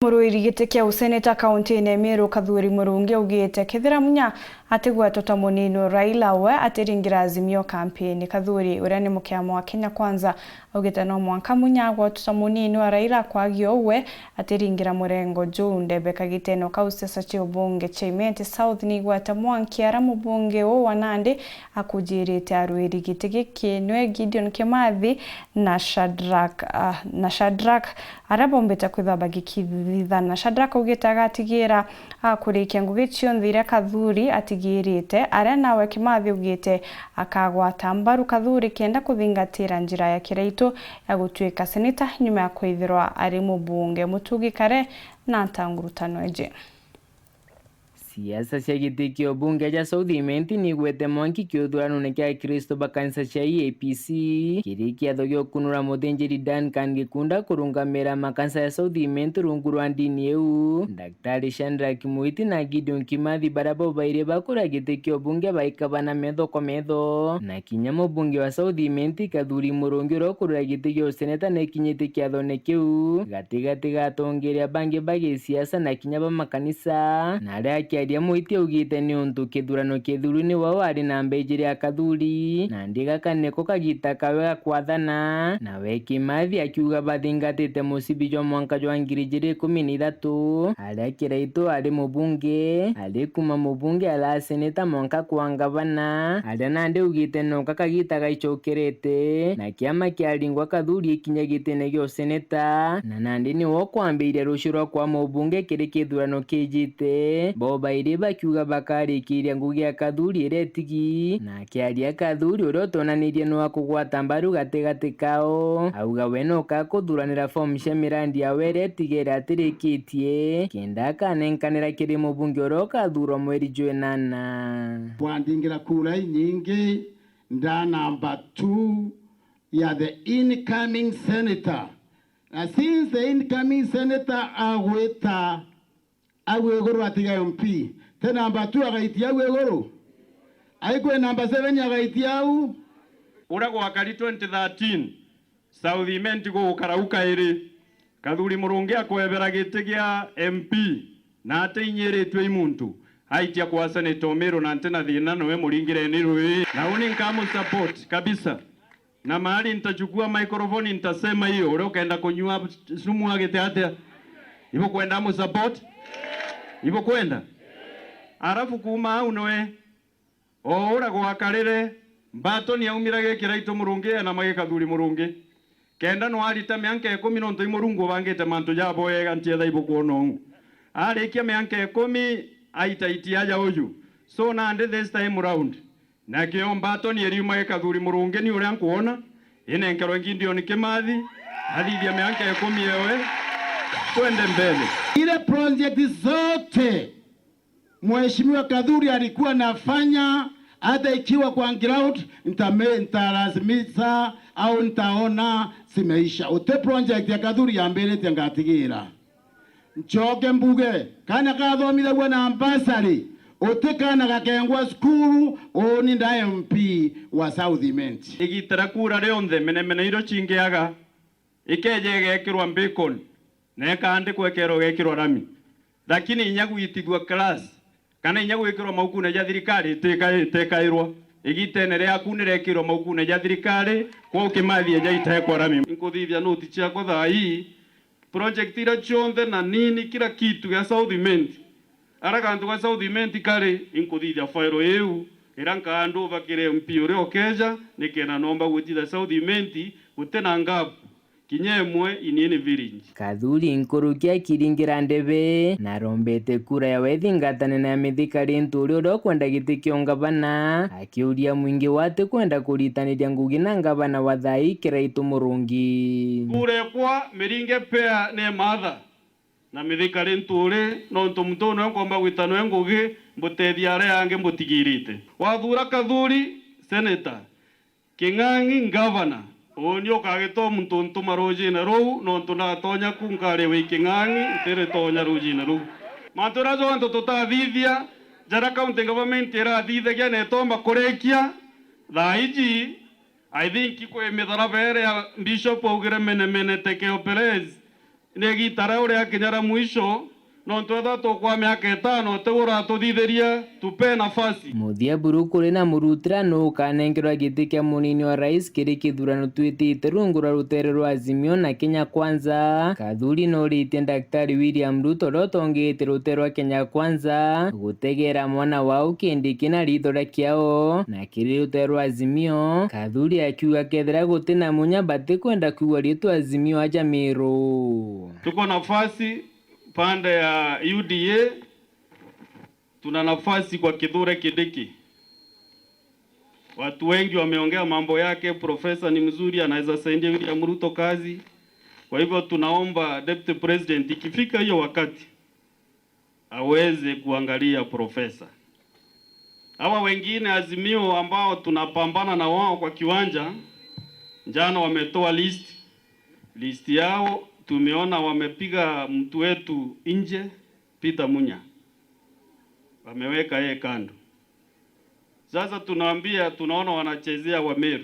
Muruiri giti kia useneta kaunti-ini Meru Kathuri Murungi augite kethira munya atigwetwo munini Raila we atiringira Azimio campaign. Kathuri uria ni mukiama wa Kenya Kwanza augite no mwanka munya agwetwo munini wa Raila kwagio we atiringira murengo Joe Ndebe kagiteno kausesa cha ubunge cha Imenti South ni gweta mwanki ara mubunge wo wa Nandi akujirite aruiri giti giki nwe Gideon Kimathi na Shadrack arabombeta kwithaba gikithithana. Shadrack augite agatigira akurikia ngugi cionthe iria Kathuri atigirite aria nawe Kimathi augite akagwata mbaru Kathuri kenda kuthingatira njira ya kiraitu ya gutuika seneta nyuma ya kwithirwa ari mubunge. Mutugi Kare na ntangurutano eje. Siasa cia giti kia ubunge ja South Imenti ni gwete mwanki kiuthurano kia Kristo bakanisa cia APC kiri kiatho gio kunura muthinjiri Duncan Gikunda kurungamira makanisa ya South Imenti rungu rwa ndini eu. Daktari Shadrack Muiti na Gideon Kimathi barabo baire bakura giti kia ubunge baikabana metho kwa metho na kinya mubunge wa South Imenti Kathuri Murungi urokurura giti kia seneta na kinyite kiatho ne kiu gatigati gatongeria bangi bagi siasa na kinya ba makanisa na aria Dia Muiti augite ni untu kithurano kithuruni wao ari na mbejiri ya Kathuri na ndiga kaneko kagita kawe kwathana na we Kimathi akiuga bathingatite musibijo mwanka jwa 2013 aria kiraitu ari mubunge ari kuma mubunge ala seneta mwanka kwa ngavana aria nandi augite no kakagita gaicokirete na kiama kiaringwa Kathuri ikinya gitene gyo seneta na nandi ni wo kwambiire rushiro kwa mubunge kiri kithurano kijite boba iriba kiuga bakarikiria ngugi ya Kathuri iretigi na kiaria Kathuri uria tonanirie no akugwata mbaru gatigati kao auga we no kakuthuranira form cia mirandi ya were tigere atirikitie kenda kanenkanira kiri mubunge uria kathurwa mweri June kwandingira kura nyingi nda number 2 ya the incoming senator. Since the incoming senator agwegoro atiga MP te number 2 agaitia agwegoro aikwe number 7 agaitia au ura gwakari 2013 South Imenti gukarauka iri Kathuri Murungi akwebera giti gia MP na ateinyiritwe imuntu aitia kwa Senator Meru na ntena thina nowe muringire ni rui na uni nkamu support kabisa na mahali nitachukua microphone nitasema hiyo ura ukaenda kunywa sumu agite atia ibo kwenda mu support ibo kwenda arafu kuma au noe ora gwakarire mbato ni aumirage kiraitu Murungi na mage Kathuri Murungi kenda no arita mianke 10 no ntoi Murungu bangite mantu jabo ega ntietha ibo kuono arikia mianke 10 aitaitia aja uju so na and this time round na kio mbato ni eriuma Kathuri Murungi ni uria nkuona ine nkero Gideon Kimathi alivia mianke 10 yewe twende mbele. Ile project zote Mheshimiwa Kathuri alikuwa nafanya hata ikiwa kwa ground nitalazimisha au nitaona simeisha. Ute project ya Kathuri ya mbele tengatigira nchoke mbuge kana kathomire bwana ambassador ute kana gakengwa skuru oni nda MP wa South Imenti igitara kura rionthe mene iro chingiaga ikeje gekirwa bacon na kandi kwekero gekirwa rami lakini inyagu itigwa class kana inyagu ikirwa maukune ja thirikari tekairwa igitenere akunire ikirwa maukune ja thirikari kwa Kimathi ja itekwa rami inkuthithia noti cia kotha hii project ira chonde na nini kila kitu ya South Imenti araga ndu wa South Imenti kare inkuthithia fairo eu iranka andu bakire MP uri okeja nikena nomba gutitha South Imenti gutena ngabu kinyemwe inini virinji Kathuri nkurukia kiringira Ndebe na rombete kura ya wethingatane na mithikari nturi uria kwenda giti kio ngavana akiuria mwingi wate kwenda kuritaniria ngugi na ngavana wa thai kiraitu Murungi kure kwa miringe pea ne matha na mithikari nturi no ntumto no komba gwitano ngugi mbutethia aria yange mbutigirite wathura Kathuri senator King'ang'i ngavana oni okagito muntu ntuma rojina ro no ntuna tonya kunkare we King'ang'i tere tonya rojina ro matura zo anto tutathithia jara county government era thithagia ne tomba kurekia thaiji I think kwa mithara bere ya bishop augire mene teke operez negitara uria kinyara mwisho no twetha tukwa miaka 5 tegura tuthithiria tupe nafasi muthia buru kuri na murutirano ukanengerwa giti kia munini wa rais kiri kithurano twitite rungu rwa rutere rwa Azimio na Kenya Kwanza. Kathuri no ritie Daktari William Ruto rotongite rutere rwa Kenya Kwanza gutegera mwana wao kindi kina rithora kiao na kiri rutere rwa Azimio. Kathuri akiuga kethera gutina munya bati kwenda kuwa ritu Azimio aja Meru. Tuko nafasi pande ya UDA, tuna nafasi kwa Kithure Kindiki. Watu wengi wameongea mambo yake, profesa ni mzuri, anaweza saidia William Ruto kazi. Kwa hivyo tunaomba Deputy President ikifika hiyo wakati aweze kuangalia profesa. Hawa wengine Azimio ambao tunapambana na wao kwa kiwanja, jana wametoa list yao. Tumeona wamepiga mtu wetu nje, Peter Munya, wameweka yeye kando. Sasa tunaona wanachezea Wameru,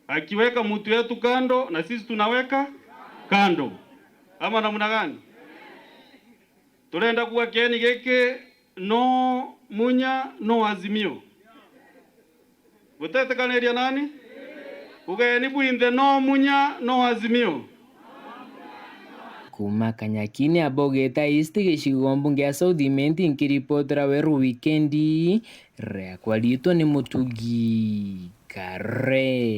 akiweka mtu wetu kando na sisi tunaweka kando, ama namna gani? Tunaenda kuwa kieni geke no Munya no Azimio, gutetekanĩria nani? Ugeni bwinthe no Munya no Azimio. Kuma Kanyakini abogeta East gicigo mbunge ya South Imenti nkiripotera weru wikendi rea kwa rito ni Mutugi Kare.